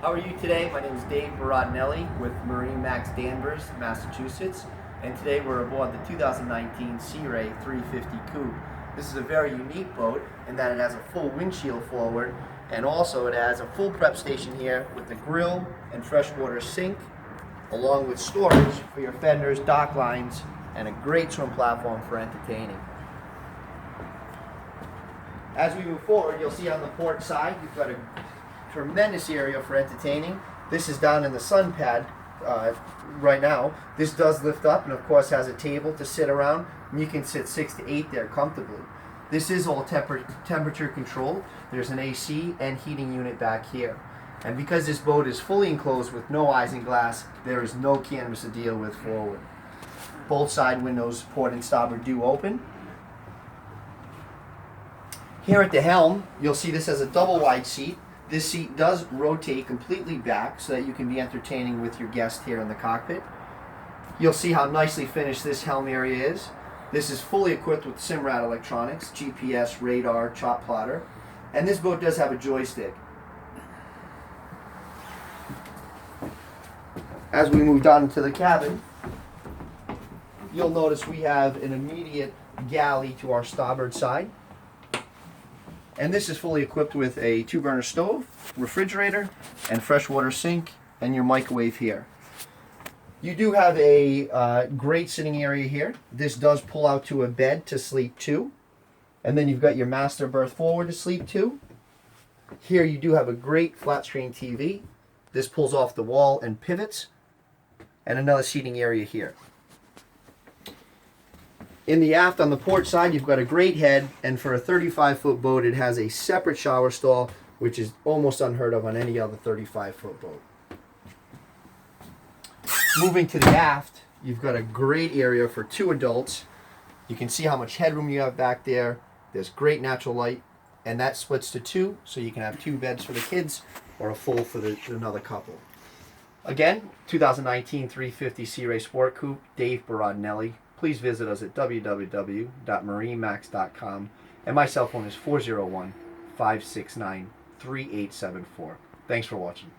How are you today? My name is Dave with MarineMax Danvers, Massachusetts, and today we're aboard the 2019 Sea Ray 350 Coupe. This is a very unique boat in that it has a full windshield forward, and also it has a full prep station here with the grill and freshwater sink, along with storage for your fenders, dock lines, and a great swim platform for entertaining. As we move forward, you'll see on the port side, you've got a tremendous area for entertaining. This is down in the sun pad right now. This does lift up and of course has a table to sit around, and you can sit 6 to 8 there comfortably. This is all temperature controlled. There's an AC and heating unit back here. And because this boat is fully enclosed with no isinglass, there is no canvas to deal with forward. Both side windows, port and starboard, do open. Here at the helm, you'll see this has a double wide seat. This seat does rotate completely back so that you can be entertaining with your guest here in the cockpit. You'll see how nicely finished this helm area is. This is fully equipped with Simrad electronics, GPS, radar, chop plotter, and this boat does have a joystick. As we move down into the cabin, you'll notice we have an immediate galley to our starboard side. And this is fully equipped with a 2-burner stove, refrigerator, and freshwater sink, and your microwave here. You do have a great sitting area here. This does pull out to a bed to sleep to. And then you've got your master berth forward to sleep to. Here you do have a great flat screen TV. This pulls off the wall and pivots. And another seating area here. In the aft on the port side, you've got a great head, and for a 35-foot boat, it has a separate shower stall, which is almost unheard of on any other 35-foot boat. Moving to the aft, you've got a great area for 2 adults. You can see how much headroom you have back there. There's great natural light, and that splits to 2, so you can have 2 beds for the kids or a full for another couple. Again, 2019 350 Sea Ray Sport Coupe, Dave Barodinelli. Please visit us at www.marinemax.com, and my cell phone is 401-569-3874. Thanks for watching.